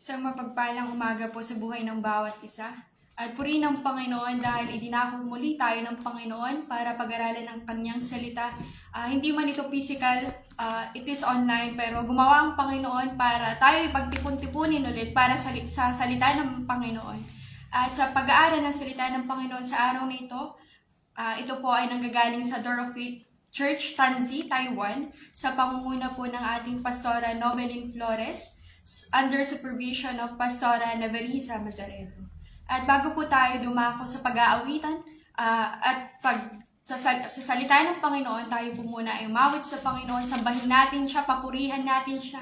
Isang mapagpalang umaga po sa buhay ng bawat isa. At purihin ang Panginoon dahil idinako muli tayo ng Panginoon para pag-aralan ng Kanyang salita. Hindi man ito physical, it is online, pero gumawa ang Panginoon para tayo ipagtipon-tipunin ulit para sa salita ng Panginoon. At sa pag-aaral ng salita ng Panginoon sa araw na ito po ay nanggagaling sa Door of Faith Church, Tanzi, Taiwan, sa pangunguna po ng ating Pastora Novelyn Flores, under supervision of Pastora Neverisa Mazareto. At bago po tayo dumako sa pag-aawitan sa salita ng Panginoon, tayo po muna ay umawit sa Panginoon, sambahin natin siya, papurihan natin siya,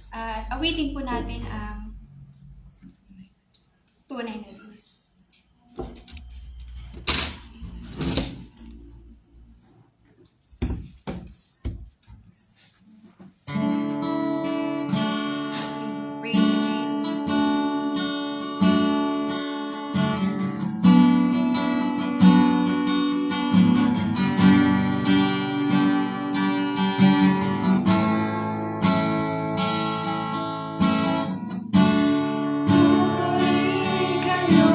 at awitin po natin ang tunay na Diyos. Kanya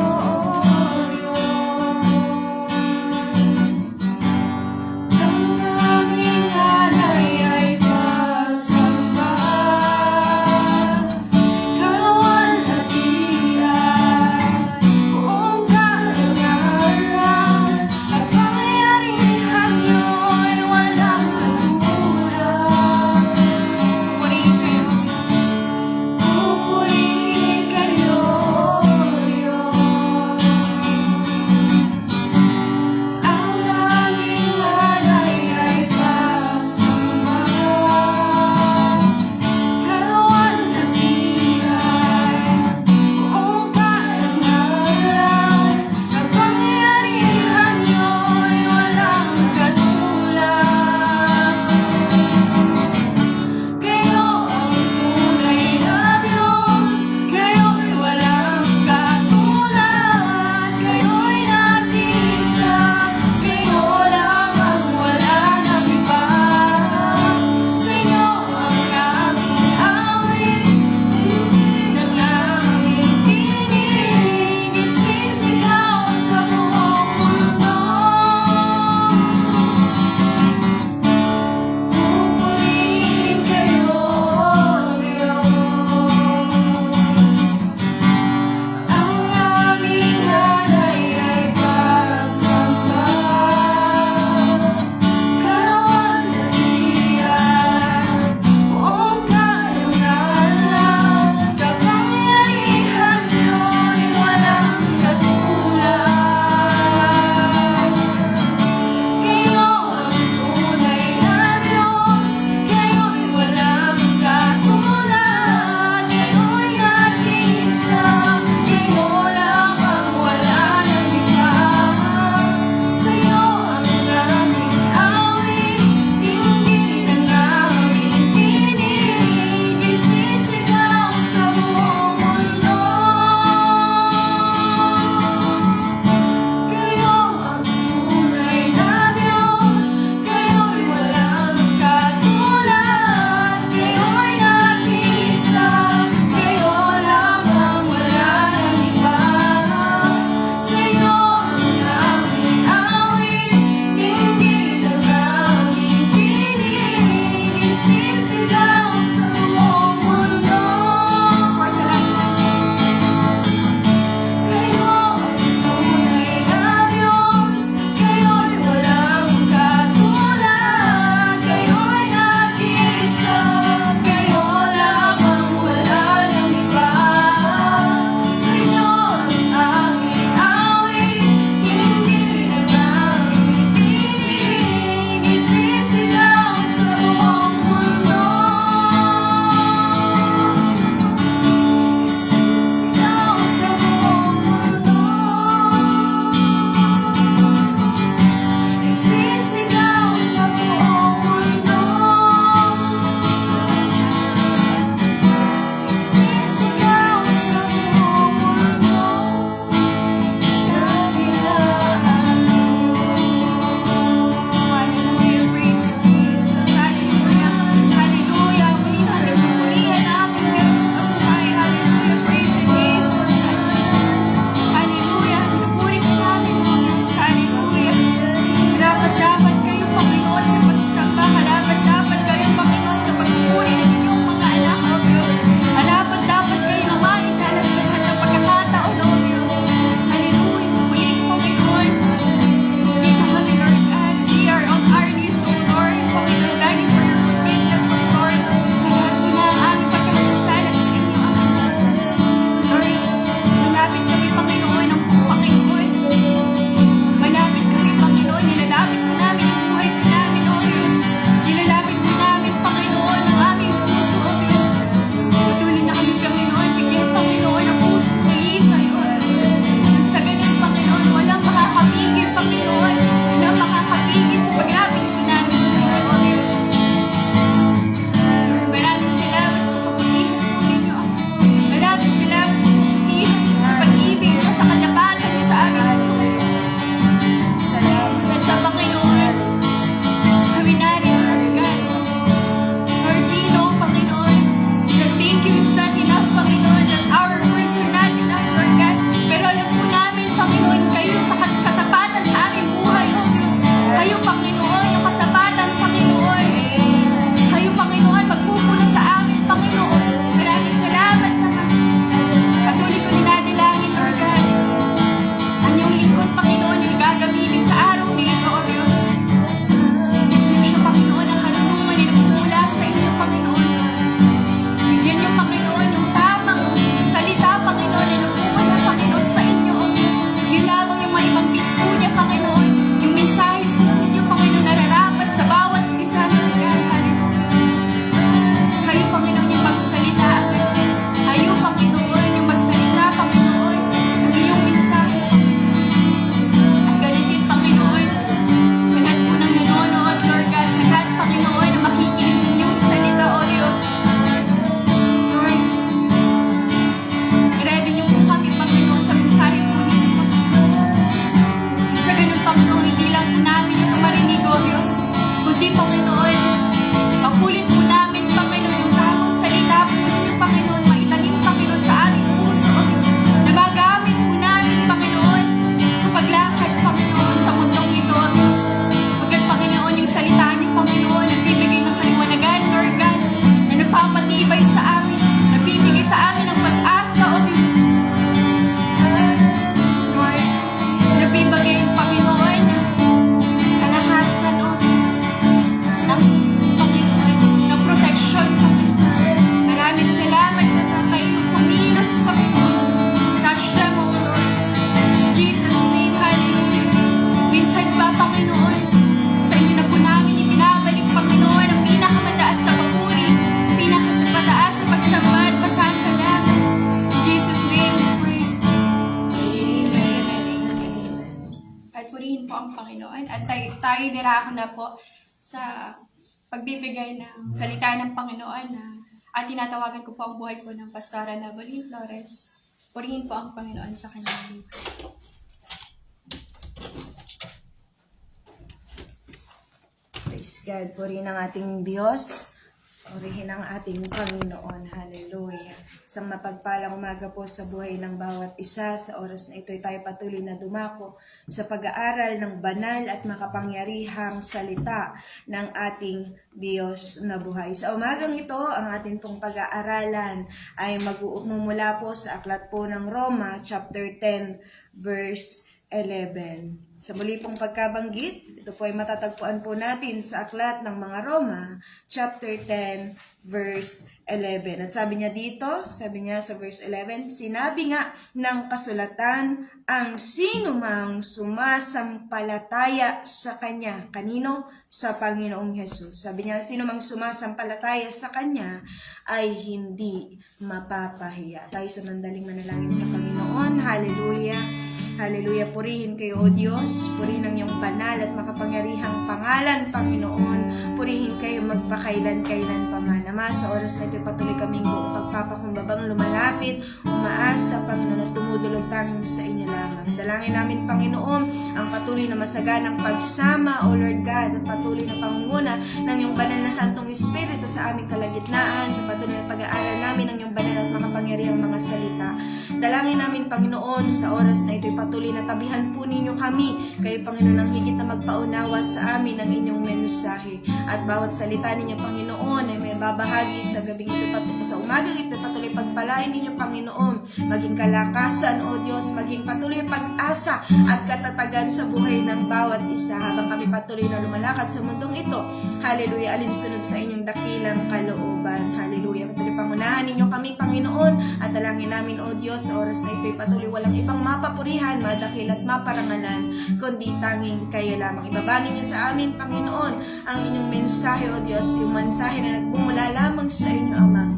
ready ako na po sa pagbibigay ng salita ng Panginoon at tinatawagan ko po ang buhay ko ng Pastora Nabalin Flores. Purihin po ang Panginoon sa kanyang buhay. Praise God. Purihin ang ating Diyos. Purihin ang ating Panginoon. Hallelujah. Isang mapagpalang umaga po sa buhay ng bawat isa. Sa oras na ito tayo patuloy na dumako sa pag-aaral ng banal at makapangyarihang salita ng ating Diyos na buhay. Sa umagang ito, ang ating pong pag-aaralan ay magmumula po sa aklat po ng Roma, chapter 10, verse 11. Sa muli pong pagkabanggit, ito po ay matatagpuan po natin sa aklat ng mga Roma, chapter 10, verse 11. At sabi niya sa verse 11, sinabi nga ng kasulatan, ang sinumang sumasampalataya sa Kanya. Kanino? Sa Panginoong Hesus. Sabi niya, sinumang sumasampalataya sa Kanya ay hindi mapapahiya. Tayo sa mandaling manalangin sa Panginoon. Hallelujah. Hallelujah. Purihin kayo, O Diyos. Purihin ang iyong banal at makapangyarihang pangalan, Panginoon. Purihin kayo magpakailan-kailan pa man. Ama, sa oras na ito, patuloy kaming buong pagpapakumbabang lumalapit, umaasa, Panginoon, at tumudulog tanging sa inyo lamang. Dalangin namin, Panginoon, ang patuloy na masaganang pagsama, O Lord God, at patuloy na pangunguna ng iyong banal na Santong Espiritu sa aming kalagitnaan, sa patuloy na pag-aaral namin ng iyong banal at makapangyarihang mga salita. Dalangin namin, Panginoon, sa oras na ito, patuloy na tabihan po ninyo kami. Kayo, Panginoon, ang higit na magpaunawa sa amin ng inyong mensahe. At bawat salita ninyo, Panginoon, ay may babahagi sa gabing ito, sa umagang ito, patuloy pagpalain ninyo, Panginoon. Maging kalakasan, O Diyos, maging patuloy pag-asa at katatagan sa buhay ng bawat isa habang kami patuloy na lumalakad sa mundong ito. Hallelujah, alinsunod sa inyong dakilang kalooban. Hallelujah, patuloy pangunahan ninyo kami, Panginoon, at dalangin namin, O Diyos, sa oras na ito'y patuloy walang ibang mapapurihan, madakil at maparangalan, kundi tanging kayo lamang. Ibabangin niyo sa amin, Panginoon, ang inyong mensahe, O Diyos, yung mensahe na nagbumula lamang sa inyo, Ama.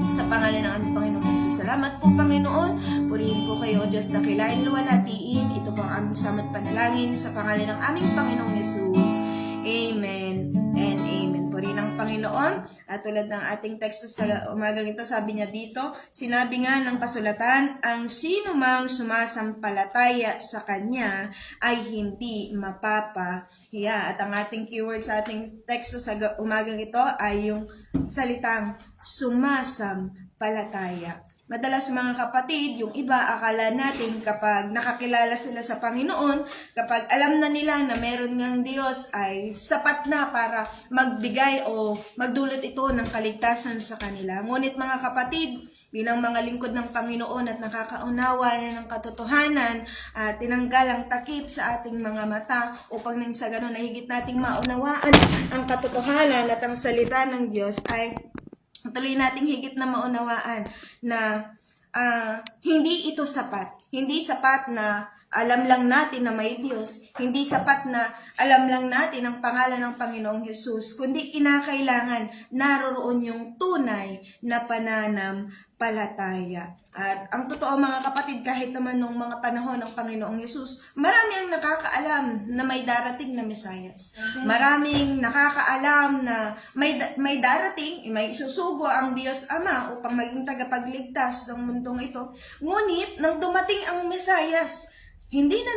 Sa pangalan ng aming Panginoon Jesus. Salamat po, Panginoon. Purihin po kayo, O Diyos, dakilain, luwalhatiin. Ito po ang aming samot panalangin sa pangalan ng aming Panginoong Jesus. Amen and amen. Purihin ang Panginoon. At tulad ng ating teksto sa umagang ito, sabi niya dito, sinabi nga ng kasulatan, ang sinumang sumasampalataya sa Kanya ay hindi mapapahiya. At ang ating keyword sa ating teksto sa umagang ito ay yung salitang sumasampalataya. Madalas mga kapatid, yung iba akala natin kapag nakakilala sila sa Panginoon, kapag alam na nila na meron ngang Diyos ay sapat na para magbigay o magdulot ito ng kaligtasan sa kanila. Ngunit mga kapatid, bilang mga lingkod ng Panginoon at nakakaunawa na ng katotohanan at tinanggal ang takip sa ating mga mata upang nang sa ganun na higit nating maunawaan ang katotohanan at ang salita ng Diyos ay tuloy nating higit na maunawaan na hindi ito sapat. Hindi sapat na alam lang natin na may Diyos. Hindi sapat na alam lang natin ang pangalan ng Panginoong Hesus. Kundi kinakailangan naroroon yung tunay na pananampalataya. At ang totoo mga kapatid, kahit naman nung mga panahon ng Panginoong Hesus, marami ang nakakaalam na may darating na Mesayas. Maraming nakakaalam na may darating, may isusugo ang Diyos Ama upang maging tagapagligtas ng mundong ito. Ngunit, nang dumating ang Mesayas, hindi na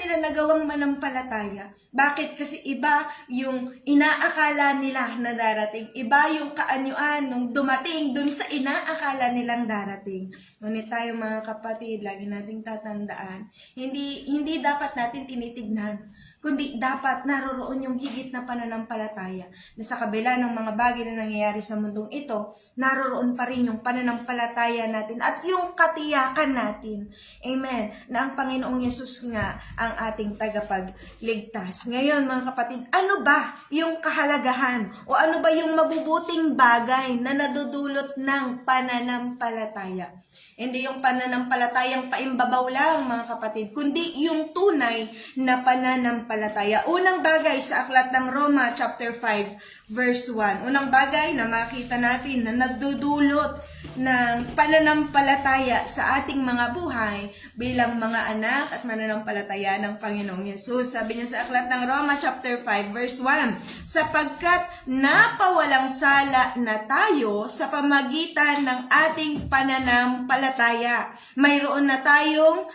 nila nagawang manampalataya. Bakit? Kasi iba yung inaakala nila na darating. Iba yung kaanyuan nung dumating dun sa inaakala nilang darating. Ngunit tayo mga kapatid, lagi nating tatandaan, hindi dapat natin tinitignan, kundi dapat naroroon yung higit na pananampalataya na sa kabila ng mga bagay na nangyayari sa mundong ito, naroroon pa rin yung pananampalataya natin at yung katiyakan natin. Amen. Na ang Panginoong Yesus nga ang ating tagapagligtas. Ngayon mga kapatid, ano ba yung kahalagahan o ano ba yung mabubuting bagay na nadudulot ng pananampalataya? Hindi yung pananampalatayang paimbabaw lang, mga kapatid, kundi yung tunay na pananampalataya. Unang bagay sa aklat ng Roma, chapter 5, verse 1. Unang bagay na makita natin na nagdudulot ng pananampalataya sa ating mga buhay bilang mga anak at mananampalataya ng Panginoong Yesus. Sabi niya sa aklat ng Roma chapter 5 verse 1, sapagkat napawalang sala na tayo sa pamagitan ng ating pananampalataya. Mayroon na tayong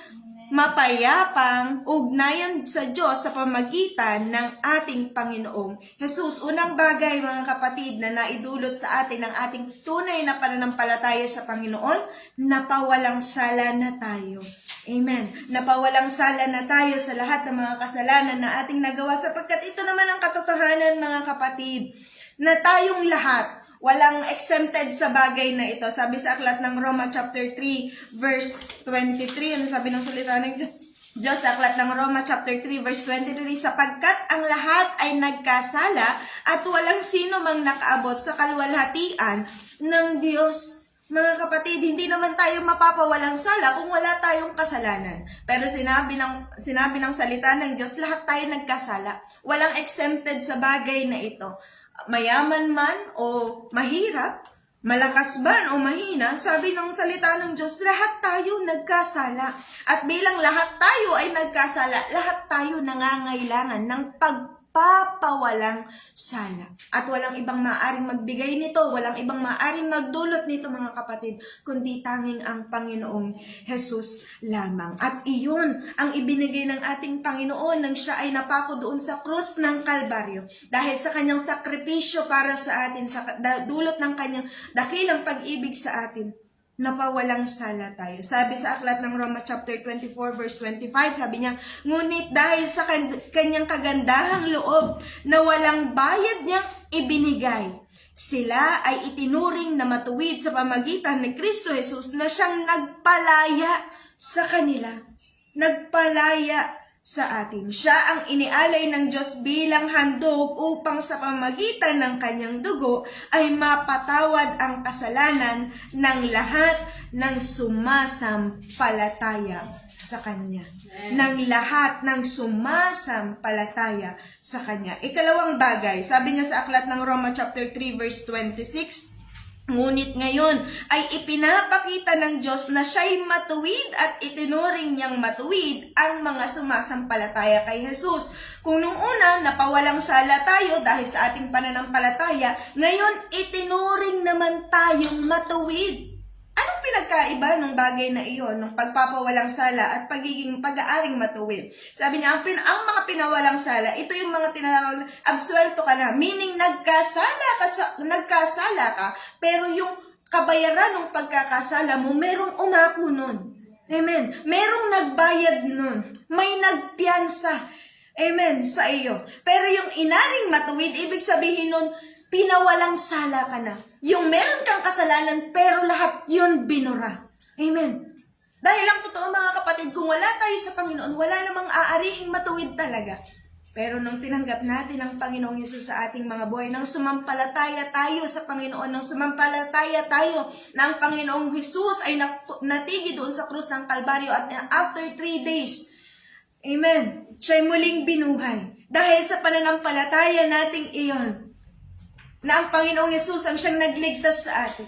mapayapang ugnayan sa Diyos sa pamagitan ng ating Panginoong Jesus. Unang bagay, mga kapatid, na naidulot sa atin ng ating tunay na pananampalataya sa Panginoon, napawalang sala na tayo. Amen. Napawalang sala na tayo sa lahat ng mga kasalanan na ating nagawa, sapagkat ito naman ang katotohanan, mga kapatid, na tayong lahat walang exempted sa bagay na ito. Sabi sa aklat ng Roma chapter 3 verse 23, ano sabi ng salita ng Diyos sa aklat ng Roma chapter 3 verse 23, sapagkat ang lahat ay nagkasala at walang sino mang nakaabot sa kalwalhatian ng Diyos. Mga kapatid, hindi naman tayo mapapawalang sala kung wala tayong kasalanan. Pero sinabi ng salita ng Diyos, lahat tayo nagkasala. Walang exempted sa bagay na ito. Mayaman man o mahirap, malakas man o mahina, sabi ng salita ng Diyos, lahat tayo nagkasala. At bilang lahat tayo ay nagkasala, lahat tayo nangangailangan ng pagpapawalang sala. At walang ibang maaaring magbigay nito, walang ibang maaaring magdulot nito, mga kapatid, kundi tanging ang Panginoong Jesus lamang. At iyon ang ibinigay ng ating Panginoon nang siya ay napako doon sa krus ng Kalbaryo. Dahil sa kanyang sakripisyo para sa atin, sa dulot ng kanyang dakilang pag-ibig sa atin, napawalang sala tayo. Sabi sa aklat ng Roma chapter 24 verse 25, sabi niya, ngunit dahil sa kanyang kagandahang loob na walang bayad niyang ibinigay, sila ay itinuring na matuwid sa pamagitan ni Kristo Jesus na siyang nagpalaya sa kanila. Nagpalaya sa atin. Siya ang inialay ng Diyos bilang handog upang sa pamagitan ng kanyang dugo ay mapatawad ang kasalanan ng lahat ng sumasampalataya sa Kanya. Ng lahat ng sumasampalataya sa Kanya. Ikalawang bagay, sabi niya sa aklat ng Roma chapter 3 verse 26, ngunit ngayon ay ipinapakita ng Diyos na siya'y matuwid at itinuring niyang matuwid ang mga sumasampalataya kay Jesus. Kung nung una, napawalang sala tayo dahil sa ating pananampalataya, ngayon itinuring naman tayong matuwid. Anong pinagkaiba ng bagay na iyon, ng pagpapawalang sala at pag-aaring matuwid? Sabi niya, ang mga pinawalang sala, ito yung mga tinatawag, absuelto ka na, meaning nagkasala ka, pero yung kabayaran ng pagkakasala mo, merong umako nun. Amen. Merong nagbayad nun. May nagpiyansa. Amen. Sa iyo. Pero yung inaring matuwid, ibig sabihin nun, pinawalang sala ka na. Yung meron kang kasalanan, pero lahat yun binura. Amen. Dahil ang totoo, mga kapatid, kung wala tayo sa Panginoon, wala namang aarihing matuwid talaga. Pero nung tinanggap natin ang Panginoong Yesus sa ating mga buhay, nang sumampalataya tayo sa Panginoon, nang sumampalataya tayo na ang Panginoong Yesus ay natigi doon sa krus ng Kalbaryo at after 3 days, amen, siya'y muling binuhay. Dahil sa pananampalataya nating iyon, na ang Panginoong Yesus ang siyang nagligtas sa atin,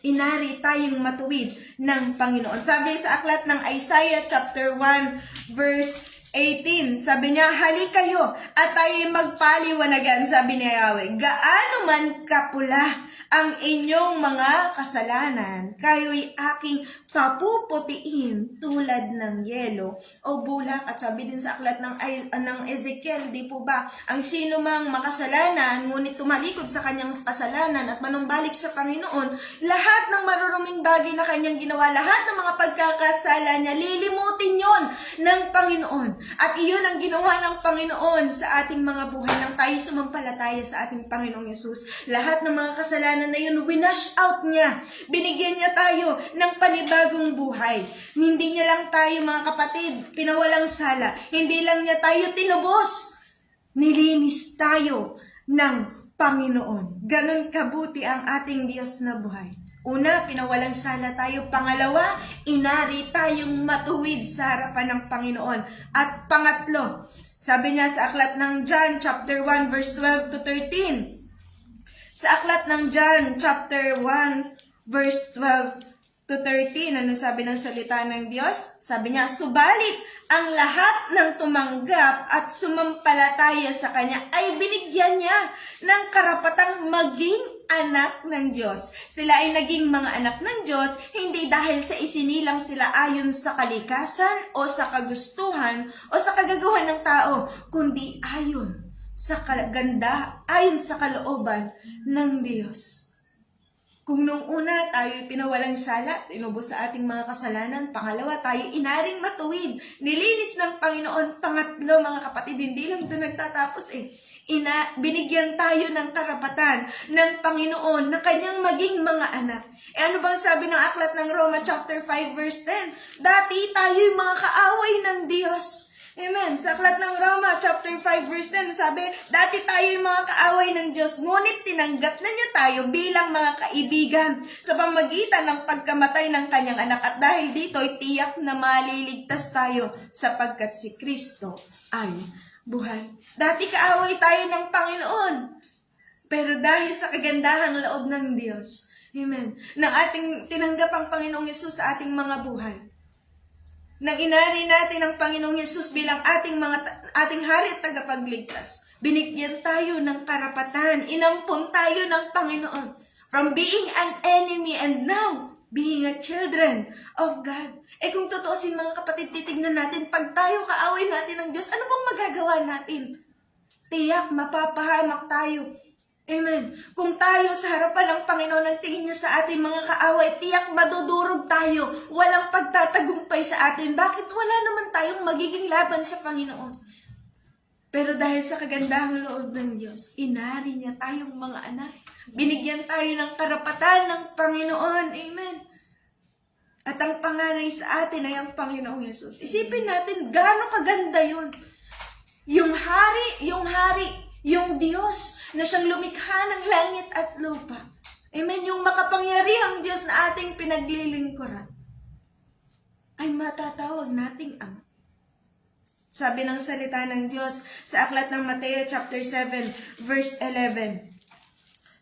inari tayong matuwid ng Panginoon. Sabi sa aklat ng Isaiah chapter 1 verse 18, sabi niya, halik kayo at tayo'y magpaliwanagan, sabi ni Yahweh, gaano man kapula ang inyong mga kasalanan, kayo'y aking papuputiin tulad ng yelo o bulak. At sabi din sa aklat ng Ezekiel, di po ba, ang sino mang makasalanan, ngunit tumalikod sa kanyang kasalanan at manumbalik sa Panginoon, lahat ng maruruming bagay na kanyang ginawa, lahat ng mga pagkakasala niya, lilimutin yon ng Panginoon. At iyon ang ginawa ng Panginoon sa ating mga buhay nang tayo sumampalataya sa ating Panginoong Yesus. Lahat ng mga kasalanan na yun, winash out niya. Binigyan niya tayo ng panibagong buhay. Hindi niya lang tayo, mga kapatid, pinawalang sala. Hindi lang niya tayo tinubos. Nilinis tayo ng Panginoon. Ganon kabuti ang ating Diyos na buhay. Una, pinawalang sala tayo. Pangalawa, inari tayong matuwid sa harapan ng Panginoon. At pangatlo, sabi niya sa aklat ng John chapter 1 verse 12 to 13, Sa aklat ng John, chapter 1, verse 12 to 13, ano sabi ng salita ng Diyos? Sabi niya, subalit ang lahat ng tumanggap at sumampalataya sa Kanya ay binigyan niya ng karapatang maging anak ng Diyos. Sila ay naging mga anak ng Diyos, hindi dahil sa isinilang sila ayon sa kalikasan o sa kagustuhan o sa kagagawan ng tao, kundi ayon sa ganda, ayon sa kalooban ng Diyos. Kung nung una tayo pinawalang sala, tinubos sa ating mga kasalanan, pangalawa tayo inaring matuwid, nilinis ng Panginoon, pangatlo mga kapatid, hindi lang doon nagtatapos binigyan tayo ng karapatan ng Panginoon na kanyang maging mga anak. Ano bang sabi ng aklat ng Roma chapter 5 verse 10? Dati tayo'y mga kaaway ng Diyos. Amen. Sa aklat ng Roma chapter 5 verse 10 sabi, dati tayo'y mga kaaway ng Diyos, ngunit tinanggap na niya tayo bilang mga kaibigan sa pamagitan ng pagkamatay ng kanyang anak, at dahil dito'y tiyak na maliligtas tayo sapagkat si Kristo ay buhay. Dati kaaway tayo ng Panginoon, pero dahil sa kagandahang loob ng Diyos, amen, nang ating tinanggap ang Panginoong Yesus sa ating mga buhay, nang inari natin ang Panginoong Yesus bilang ating hari at tagapagligtas, binigyan tayo ng karapatan, inampun tayo ng Panginoon from being an enemy and now being a children of God. Kung tutuusin mga kapatid, titignan natin, pag tayo kaaway natin ng Diyos, ano bang magagawa natin? Tiyak, mapapahamak tayo. Amen. Kung tayo sa harapan ng Panginoon ang tingin niya sa ating mga kaaway, tiyak madudurog tayo. Walang pagtatagumpay sa atin. Bakit wala naman tayong magiging laban sa Panginoon? Pero dahil sa kagandahang loob ng Diyos, inari niya tayong mga anak. Binigyan tayo ng karapatan ng Panginoon. Amen. At ang panganay sa atin ay ang Panginoong Yesus. Isipin natin, gaano kaganda yun. Yung hari, yung Diyos na siyang lumikha ng langit at lupa. Amen. Yung makapangyarihang Diyos na ating pinaglilingkuran ay matatawag nating Ama. Sabi ng salita ng Diyos sa aklat ng Mateo chapter 7 verse 11.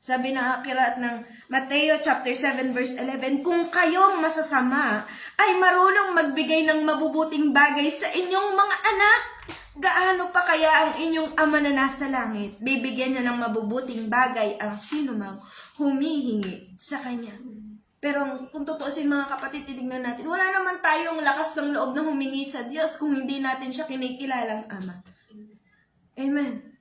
Sabi ng aklat ng Mateo chapter 7 verse 11, kung kayong masasama ay marunong magbigay ng mabubuting bagay sa inyong mga anak, gaano pa kaya ang inyong Ama na nasa langit? Bibigyan niya ng mabubuting bagay ang sinumang humihingi sa Kanya. Pero kung tutuusin mga kapatid, titignan natin, wala naman tayong lakas ng loob na humingi sa Diyos kung hindi natin siya kinikilalang Ama. Amen.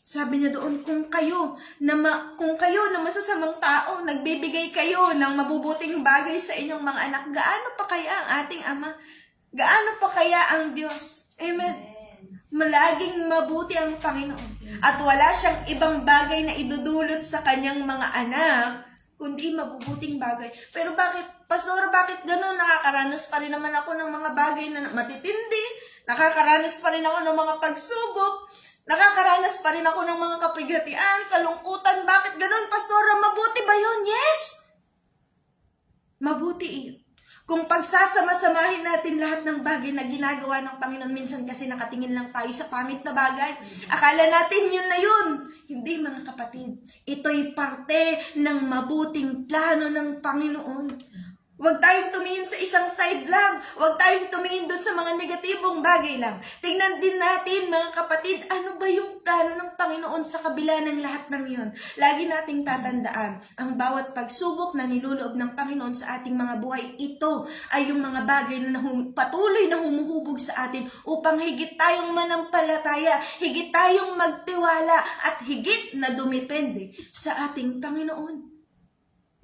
Sabi niya doon, kung kayo na masasamang tao, nagbibigay kayo ng mabubuting bagay sa inyong mga anak, gaano pa kaya ang ating Ama? Gaano pa kaya ang Diyos? Amen. Malaging mabuti ang Panginoon. At wala siyang ibang bagay na idudulot sa kanyang mga anak, kundi mabubuting bagay. Pero bakit, Pastor, bakit gano'n? Nakakaranas pa rin naman ako ng mga bagay na matitindi. Nakakaranas pa rin ako ng mga pagsubok. Nakakaranas pa rin ako ng mga kapigatian, kalungkutan. Bakit gano'n, Pastor? Mabuti ba yun? Yes! Mabuti iyon. Kung pagsasama-samahin natin lahat ng bagay na ginagawa ng Panginoon, minsan kasi nakatingin lang tayo sa pangit na bagay. Akala natin yun na yun. Hindi mga kapatid. Ito'y parte ng mabuting plano ng Panginoon. Huwag tayong tumingin sa isang side lang. Huwag tayong tumingin doon sa mga negatibong bagay lang. Tingnan din natin, mga kapatid, ano ba yung plano ng Panginoon sa kabila ng lahat ng yon? Lagi nating tatandaan, ang bawat pagsubok na niluloob ng Panginoon sa ating mga buhay, ito ay yung mga bagay na patuloy na humuhubog sa atin upang higit tayong manampalataya, higit tayong magtiwala, at higit na dumepende sa ating Panginoon.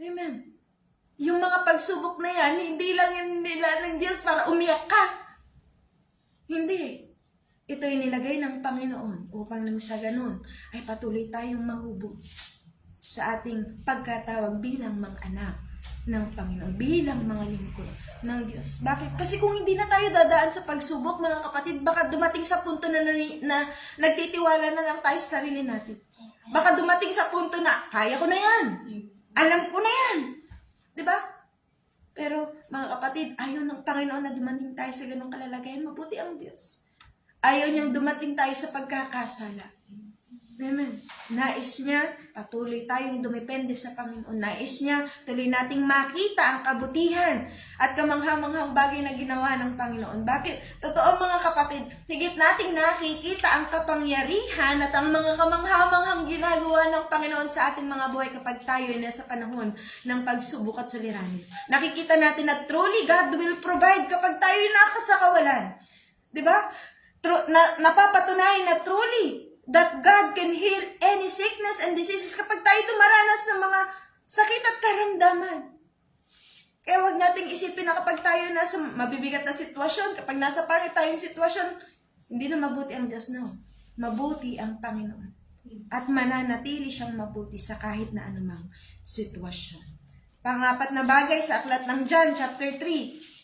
Amen. Yung mga pagsubok na yan, hindi lang yan nila ng Diyos para umiyak ka. Hindi. Ito'y nilagay ng Panginoon upang nang sa ganun ay patuloy tayong mahubog sa ating pagkatawag bilang mga anak ng Panginoon, bilang mga lingkod ng Diyos. Bakit? Kasi kung hindi na tayo dadaan sa pagsubok, mga kapatid, baka dumating sa punto na nagtitiwala na lang tayo sa sarili natin. Baka dumating sa punto na, kaya ko na yan. Alam ko na yan. Diba? Pero mga kapatid, ayaw ng Panginoon na dumating tayo sa ganong kalalagayan. Mabuti ang Diyos. Ayaw niyang dumating tayo sa pagkakasala. Amen. Nais niya, patuloy tayong dumepende sa Panginoon. Nais niya, tuloy nating makita ang kabutihan at kamanghamanghang bagay na ginawa ng Panginoon. Bakit? Totoo mga kapatid, higit nating nakikita ang kapangyarihan at ang mga kamanghamanghang ginagawa ng Panginoon sa ating mga buhay kapag tayo ay nasa panahon ng pagsubok at suliranin. Nakikita natin na truly God will provide kapag tayo ay nakasakawalan. Diba? Napapatunayan na truly that God can heal any sickness and diseases kapag tayo dumaranas ng mga sakit at karamdaman. Kaya wag nating isipin na kapag tayo nasa mabibigat na sitwasyon, kapag nasa pangit tayong sitwasyon, hindi na mabuti ang Diyos, no. Mabuti ang Panginoon. At mananatili siyang mabuti sa kahit na anumang sitwasyon. Pangapat na bagay sa aklat ng John, chapter 3,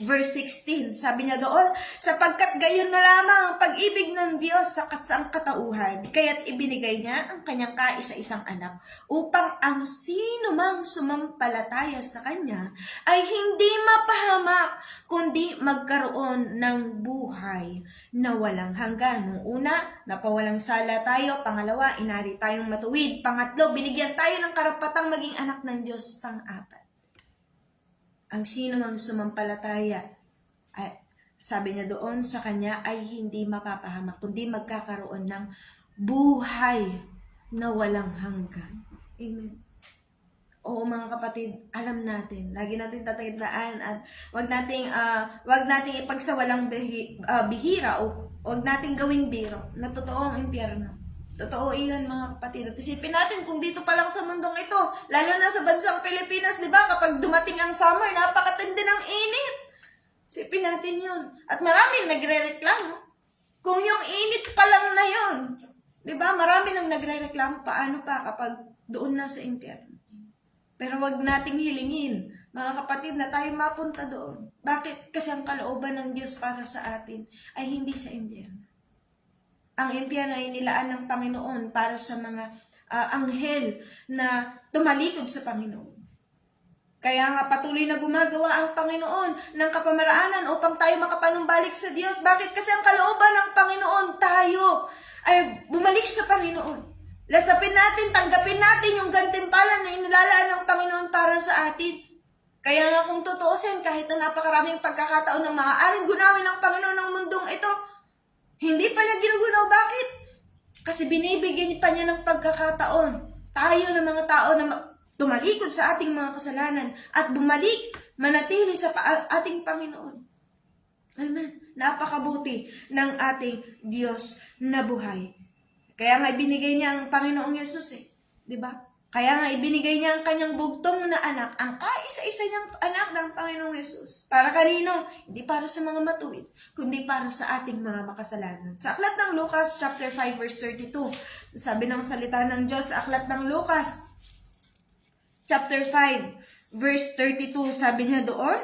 verse 16, sabi niya doon, sapagkat gayon na lamang ang pag-ibig ng Diyos sa kasangkatauhan, kaya't ibinigay niya ang kanyang kaisa-isang anak, upang ang sino mang sumampalataya sa kanya ay hindi mapahamak, kundi magkaroon ng buhay na walang hanggan. Nung una, napawalang sala tayo. Pangalawa, inari tayong matuwid. Pangatlo, binigyan tayo ng karapatang maging anak ng Diyos. Pang-apat, ang sino mang sumampalataya, ay, sabi niya doon sa kanya, ay hindi mapapahamak, kundi magkakaroon ng buhay na walang hanggan. Amen. Oo mga kapatid, alam natin, lagi natin tatandaan at wag nating ipagsawalang bihira o wag nating gawing biro na totoo ang impyerno. Totoo iyan mga kapatid. At isipin natin kung dito pa lang sa mundong ito, lalo na sa bansang Pilipinas, di ba? Kapag dumating ang summer, napakatindi ng init. Isipin natin yun. At maraming nagre-reklamo. Kung yung init pa lang na yun, di ba? Marami nang nagre-reklamo. Paano pa kapag doon na sa impyerno? Pero wag nating hilingin, mga kapatid, na tayo mapunta doon. Bakit? Kasi ang kalooban ng Diyos para sa atin ay hindi sa impyerno. Ang impyerno ay nilaan ng Panginoon para sa mga anghel na tumalikod sa Panginoon. Kaya nga patuloy na gumagawa ang Panginoon ng kapamaraanan upang tayo makapanumbalik sa Diyos. Bakit? Kasi ang kalooban ng Panginoon tayo ay bumalik sa Panginoon. Lasapin natin, tanggapin natin yung gantimpala na inilalaan ng Panginoon para sa atin. Kaya nga kung tutuusin, kahit na napakaraming pagkakataon na maaaring gunawin ng Panginoon ng mundong ito, hindi pa niya ginugunaw. Bakit? Kasi binibigyan pa niya ng pagkakataon. Tayo na mga tao na tumalikod sa ating mga kasalanan at bumalik, manatili sa ating Panginoon. Amen. Napakabuti ng ating Diyos na buhay. Kaya nga ibinigay niya ang Panginoong Yesus Diba? Kaya nga ibinigay niya ang kanyang bugtong na anak, ang kaisa-isa niyang anak ng Panginoong Yesus. Para kanino? Hindi para sa mga matuwid, kundi para sa ating mga makasalanan. Sa aklat ng Lucas chapter 5 verse 32, sabi ng salita ng Diyos, sa aklat ng Lucas chapter 5 verse 32, sabi niya doon,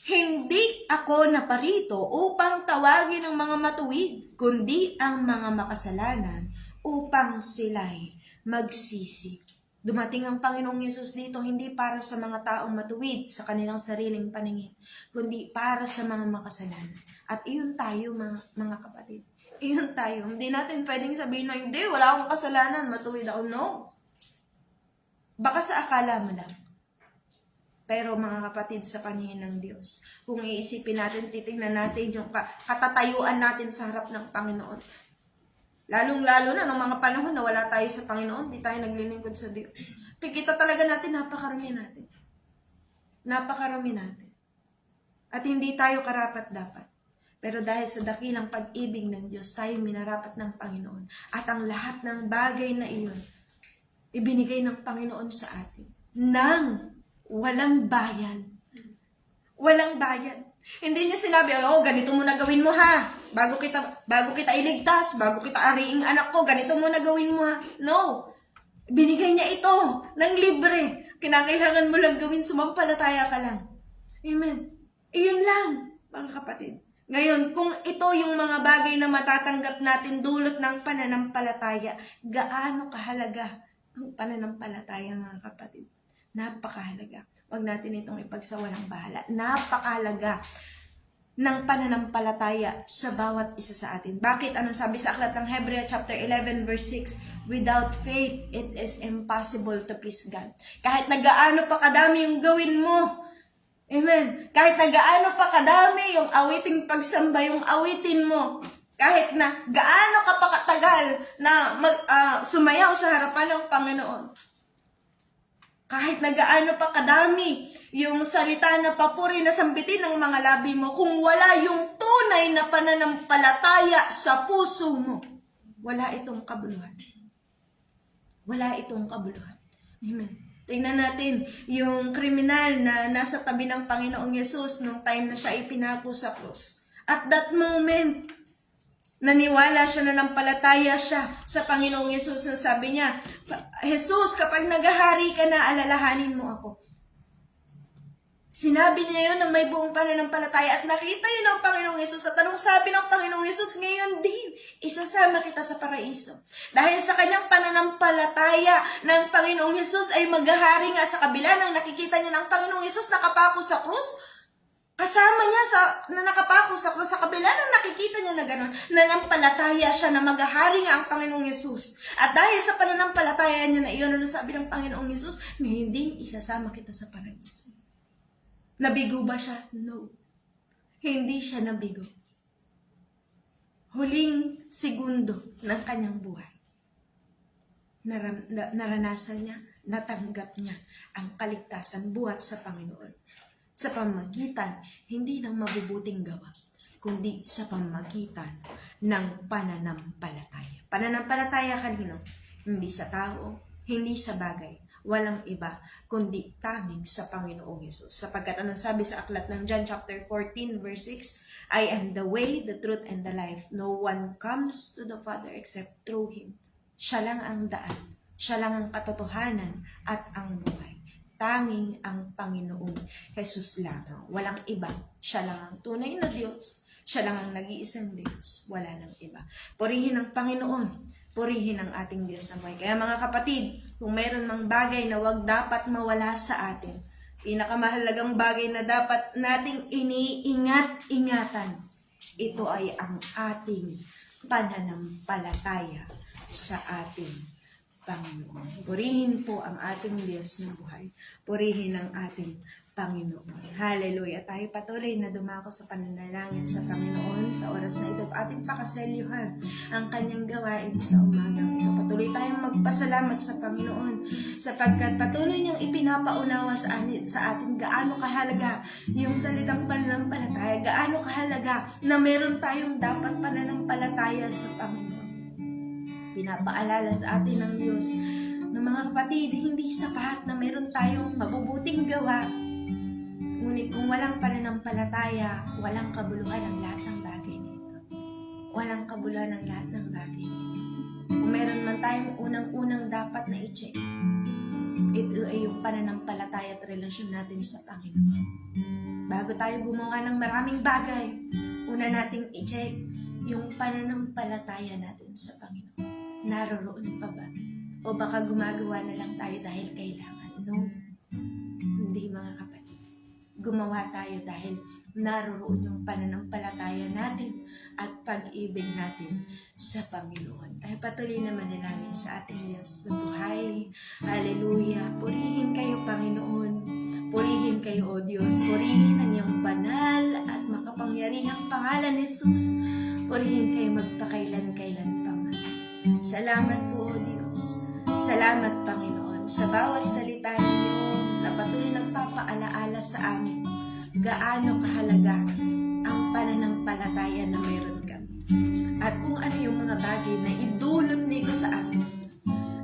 hindi ako naparito upang tawagin ang mga matuwid, kundi ang mga makasalanan upang sila'y magsisi. Dumating ang Panginoong Yesus dito hindi para sa mga taong matuwid sa kanilang sariling paningin, kundi para sa mga makasalanan. At iyon tayo mga kapatid. Iyon tayo. Hindi natin pwedeng sabihin na hindi, wala akong kasalanan, matuwid ako. No. Baka sa akala mo lang. Pero mga kapatid, sa paningin ng Diyos, kung iisipin natin, titingnan natin yung katatayuan natin sa harap ng Panginoon. Lalong-lalo na nung mga panahon na wala tayo sa Panginoon, di tayo naglilingkod sa Diyos. Kikita talaga natin, napakarami natin. Napakarami natin. At hindi tayo karapat-dapat. Pero dahil sa dakilang pag-ibig ng Diyos, tayo minarapat ng Panginoon. At ang lahat ng bagay na iyon, ibinigay ng Panginoon sa atin. Nang walang bayad. Walang bayad. Hindi niya sinabi, ganito mo na gawin mo ha. Bago kita iligtas, bago kita ariing anak ko, ganito mo na gawin mo ha. No. Binigay niya ito ng libre. Kinakailangan mo lang gawin, sumampalataya ka lang. Amen. Iyon lang, mga kapatid. Ngayon, kung ito yung mga bagay na matatanggap natin dulot ng pananampalataya, gaano kahalaga ang pananampalataya, mga kapatid? Napakahalaga. Huwag natin itong ipagsawalang bahala. Napakahalaga. ng pananampalataya sa bawat isa sa atin. Bakit? Anong sabi sa aklat ng Hebreo chapter 11 verse 6? Without faith, it is impossible to please God. Kahit nagaano pa kadami yung gawin mo, amen. Kahit nagaano pa kadami yung awiting pagsamba, yung awitin mo, kahit na gaano ka pa katagal na sumayaw sa harapan ng Panginoon, kahit na gaano pa kadami yung salita na papuri na sambitin ng mga labi mo, kung wala yung tunay na pananampalataya sa puso mo, wala itong kabuluhan. Wala itong kabuluhan. Amen. Tingnan natin yung kriminal na nasa tabi ng Panginoong Yesus nung time na siya ipinako sa krus. At that moment, naniwala siya, nanampalataya siya sa Panginoong Yesus na sabi niya, Jesus, kapag naghahari ka na, alalahanin mo ako. Sinabi niya yun na may buong pananampalataya at nakita yun ng Panginoong Yesus. At anong sabi ng Panginoong Yesus? Ngayon din, isasama kita sa paraiso. Dahil sa kanyang pananampalataya ng Panginoong Yesus ay maghahari nga sa kabila ng nakikita niya ng Panginoong Yesus nakapako sa krus. Kasama niya na nakapako sa krus, sa kabila ng nakikita niya na gano'n, nanampalataya siya na maghahari nga ang Panginoong Yesus. At dahil sa pananampalataya niya na iyon, ano sabi ng Panginoong Yesus? Ngayon din, isasama kita sa paraiso. Nabigo ba siya? No. Hindi siya nabigo. Huling segundo ng kanyang buhay. Naranasan niya, natanggap niya ang kaligtasan buhat sa Panginoon. Sa pamagitan, hindi ng mabubuting gawa, kundi sa pamagitan ng pananampalataya. Pananampalataya kanino? Hindi sa tao, hindi sa bagay. Walang iba, kundi tanging sa Panginoong Yesus. Sapagkat anong sabi sa aklat ng John chapter 14 verse 6, I am the way, the truth, and the life. No one comes to the Father except through Him. Siya lang ang daan, siya lang ang katotohanan at ang buhay. Tanging ang Panginoong Jesus lamang. Walang iba. Siya lang ang tunay na Diyos. Siya lang ang nag-iisang Diyos. Wala nang iba. Purihin ang Panginoon. Purihin ang ating Diyos na buhay. Kaya mga kapatid, kung mayroon mang bagay na wag dapat mawala sa atin, pinakamahalagang bagay na dapat nating iniingat-ingatan, ito ay ang ating pananampalataya sa ating Panginoon. Purihin po ang ating Diyos na buhay. Purihin ang ating Panginoon. Hallelujah. Tayo patuloy na dumako sa pananalangin sa Panginoon sa oras na ito. Ating pakaselyuhan ang kanyang gawain sa umagang ito. Patuloy tayong magpasalamat sa Panginoon sapagkat patuloy niyang ipinapaunawa sa atin gaano kahalaga yung salitang pananampalataya. Gaano kahalaga na meron tayong dapat pananampalataya sa Panginoon. Pinapaalala sa atin ng Diyos na mga kapatid, hindi sapat na meron tayong mabubuting gawa. Ngunit kung walang pananampalataya, walang kabuluhan ang lahat ng bagay nito. Walang kabuluhan ang lahat ng bagay nito. Kung meron man tayong unang-unang dapat na i-check, ito ay yung pananampalataya at relasyon natin sa Panginoon. Bago tayo gumawa ng maraming bagay, una nating i-check yung pananampalataya natin sa Panginoon. Naroroon pa ba? O baka gumagawa na lang tayo dahil kailangan? No. Hindi mga kapatid. Gumawa tayo dahil naroroon yung pananampalataya natin at pag-ibig natin sa Panginoon. Tayo patuloy na manalangin sa ating Diyos na buhay. Hallelujah. Purihin kayo, Panginoon. Purihin kayo, O Diyos. Purihin ang iyong banal at makapangyarihang pangalan, Jesus. Purihin kayo magpakailan-kailan pa man. Salamat po, O Diyos. Salamat, Panginoon, sa bawat salita ninyo na patuloy nagpapaalaala sa amin gaano kahalaga ang pananampalataya na mayroon kami. At kung ano yung mga bagay na idulot nito sa atin.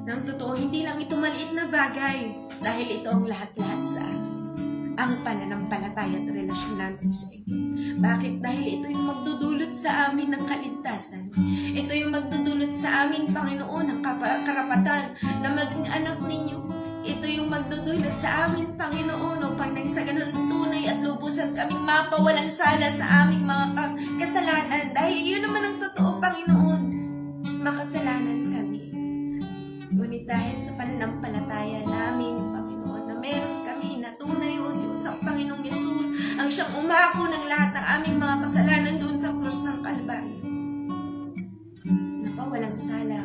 Nang totoo, hindi lang ito maliit na bagay dahil ito ang lahat-lahat sa atin. Ang pananampalataya at relasyon natin sa inyo. Bakit? Dahil ito yung magdudulot sa amin ng kaligtasan. Ito yung magdudulot sa amin, Panginoon, ng karapatan na maging anak ninyo. Ito yung magdudulot sa amin, Panginoon, upang nang sa ganun tunay at lubusan kaming mapawalang sala sa aming mga kasalanan. Dahil yun naman ang totoo, Panginoon. Makasalanan kami. Ngunit dahil sa pananampalataya namin, Panginoon, na meron kami na tunay, O Diyos, ang Panginoong Yesus, ang siyang umako ng lahat ng aming mga kasalanan doon sa krus ng Kalbaryo. Napawalang sala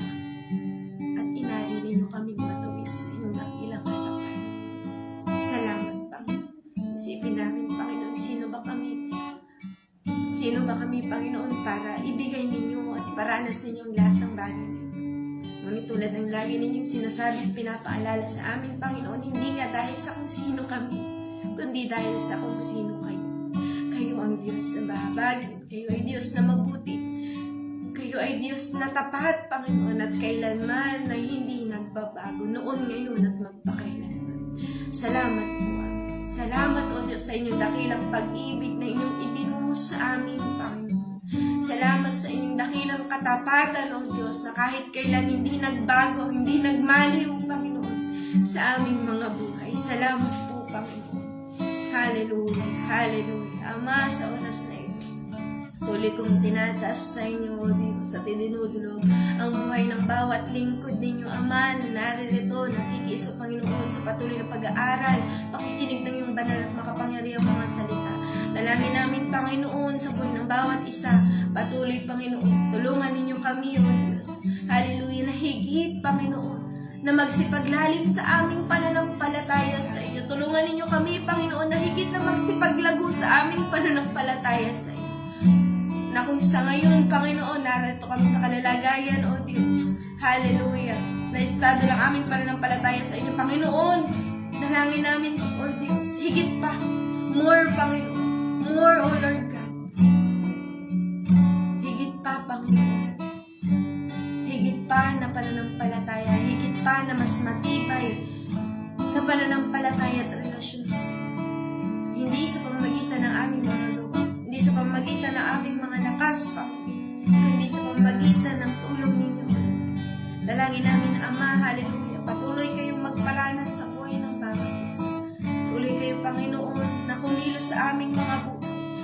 at inari ninyo kaming matuwid sa inyong dakilang harapan. Salamat, Panginoon. Isipin namin, Panginoon, sino ba kami, Panginoon, para ibigay ninyo at iparanas ninyo ang lahat ng bagay ninyo. Ngunit tulad ng lagi ninyong sinasabi at pinapaalala sa amin, Panginoon, hindi nga dahil sa kung sino kami, kundi dahil sa kung sino kayo. Kayo ang Diyos na mahabagin. Kayo ay Diyos na mabuti. Kayo ay Diyos na tapat, Panginoon, at kailanman na hindi nagbabago, noon, ngayon, at magpakailanman. Salamat po. Salamat, O Diyos, sa inyong dakilang pag-ibig na inyong ibinuhos sa amin, Panginoon. Salamat sa inyong dakilang katapatan, O Diyos, na kahit kailan hindi nagbago, hindi nagmaliw, Panginoon, sa aming mga buhay. Salamat po, Panginoon. Hallelujah, hallelujah. Ama, sa oras na ito, tuloy kong tinataas sa inyo, O Diyos, at idinudulog ang buhay ng bawat lingkod ninyo, Ama, na naririto, nakikiis, O Panginoon, sa patuloy na pag-aaral, pakikinig ng iyong banal at makapangyarihang mga salita. Dalangin namin, Panginoon, sa buhay ng bawat isa, patuloy, Panginoon, tulungan ninyo kami, O Diyos. Hallelujah, na higit, Panginoon, na magsipaglalim sa aming pananampalataya sa inyo. Tulungan ninyo kami, Panginoon, na higit na magsipaglago sa aming pananampalataya sa inyo. Na kung sa ngayon, Panginoon, narito kami sa kalalagayan, O Diyos. Hallelujah. Na estado lang aming pananampalataya sa inyo, Panginoon. Dalangin namin, O Diyos, higit pa. More, Panginoon. More, O Lord God. Higit pa, Panginoon. Higit pa na pananampalataya. Higit pa na mas matibay na pananampalataya at relasyon sa inyo. Hindi sa pamamagitan ng aming mga lupa. Hindi sa pamamagitan ng aming mga lakas, Panginoon. Hindi sa pamamagitan ng tulong ninyo. Dalangin namin, Ama, hallelujah. Patuloy kayong magparanas sa buhay ng bawat isa. Tuloy kayo, Panginoon, na kumilos sa aming mga buhay.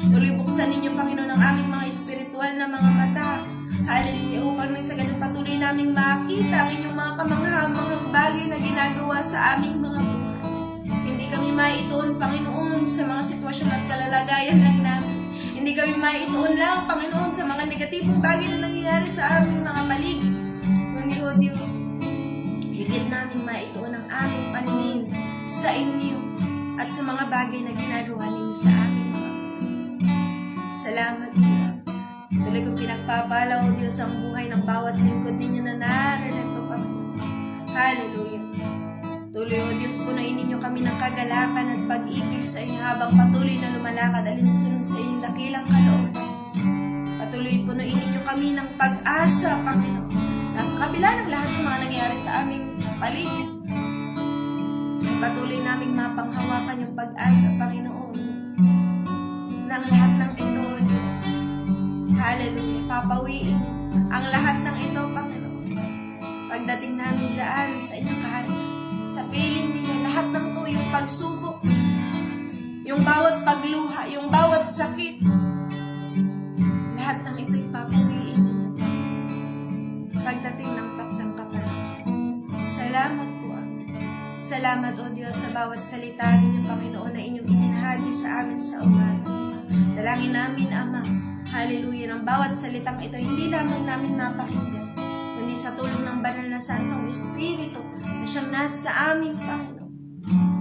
Tuloy buksan ninyo, Panginoon, ang aming mga espiritual na mga mata. Hallelujah. Upang nang sa ganun patuloy naming makita ang inyong mga kamangha-manghang bagay na ginagawa sa aming mga buhay. Hindi kami maituon, Panginoon, sa mga sitwasyon at kalalagayan lang namin. Hindi kami maituon lang, Panginoon, sa mga negatibong bagay na nangyayari sa aming mga paligid. Kundi, O Diyos, higit namin maituon ang aming paningin sa inyo at sa mga bagay na ginagawa ninyo sa aming mga buhay. Salamat po. Tuloy kong pinagpapala, O Diyos, ang buhay ng bawat lingkod ninyo na naririto, Panginoon. Hallelujah. Tuloy, O Diyos, punuin ninyo kami ng kagalakan at pag-ibig sa inyo habang patuloy na lumalakad alinsunod sa inyong dakilang kalooban. Patuloy, punuin ninyo kami ng pag-asa, Panginoon. Nasa kabila ng lahat ng mga nangyayari sa aming paligid, patuloy naming mapanghawakan yung pag-asa, Panginoon, ng lahat ng ito, O Diyos. Hallelujah. Papawiin ang lahat ng ito, Panginoon. Pagdating namin dyan sa inyong kaharian, sa piling ninyo, lahat ng to, yung pagsubok, yung bawat pagluha, yung bawat sakit, lahat ng ito ipapawiin ninyo. Pagdating ng takdang kapalaran. Salamat po. Salamat, O Diyos, sa bawat salita ninyo, Panginoon, na inyong itinahagi sa amin sa umaga. Dalangin namin, Ama, hallelujah, ng bawat salitang ito, hindi lamang namin mapakinggan, kundi sa tulong ng banal na Santong Espiritu na siyang nasa amin, Panginoon.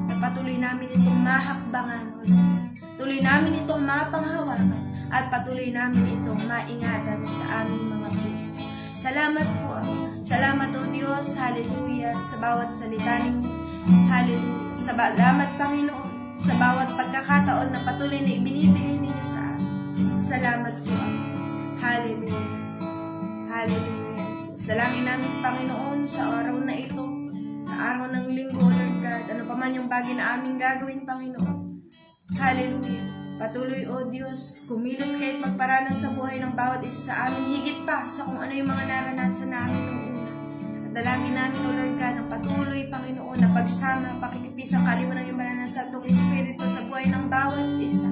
Na patuloy namin itong mahakbangan, O Lord. Tuloy namin itong mapanghawakan at patuloy namin itong maingatan sa aming mga puso. Salamat po, salamat, O Diyos, hallelujah, sa bawat salita ninyo, hallelujah. Salamat, Panginoon, sa bawat pagkakataon na patuloy na ibinibigay ninyo sa amin. Salamat po, hallelujah, hallelujah. Dalangin namin, Panginoon, sa araw na ito, na araw ng linggo, Lord God, ano pa man yung bagay na aming gagawin, Panginoon. Hallelujah. Patuloy, O Diyos, kumilos kayo at magparanas sa buhay ng bawat isa sa amin, higit pa sa kung ano yung mga naranasan namin noong una. At dalangin namin, O Lord God, ang patuloy, Panginoon, na pagsama, pakikipis ang kaliwan ng iyong banal na Santong Espiritu sa buhay ng bawat isa,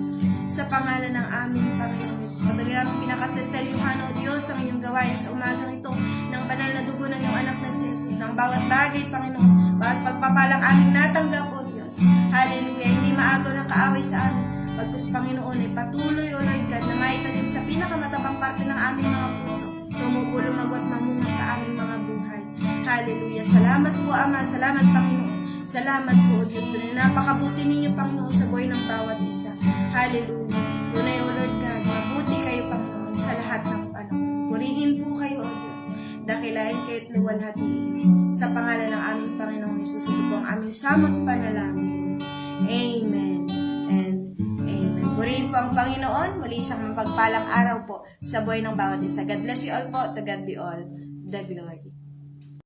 sa pangalan ng aming Panginoon Jesus. Patuloy namin pinakasaselyuhan, O Diyos, ang inyong gawain sa umagang ito, ng banal na dugo ng iyong anak na si Jesus, ng bawat bagay, Panginoon, bawat pagpapalang aming natanggap, O Diyos. Hallelujah. Hindi maagaw ng kaaway sa amin. Pagkus Panginoon ay patuloy, O Lord God, na maitanim sa pinakamatabang parte ng aming mga puso, tumubo, lumago at mamunga sa aming mga buhay. Hallelujah. Salamat po, Ama. Salamat, Panginoon. Salamat po, O Diyos. Tunay na napakabuti ninyo, Panginoon, sa buhay ng bawat isa. Hallelujah. Tunay, O Lord God, mabuti kayo, Panginoon, sa lahat ng panahon. Purihin po kayo, O Diyos. Dakilahin kayo at luwalhatiin. Sa pangalan ng aming Panginoong Hesus, ito po ang aming samot panalangin. Amen and amen. Purihin po ang Panginoon. Muli isang mapagpalang araw po sa buhay ng bawat isa. God bless you all po. To God be all the glory.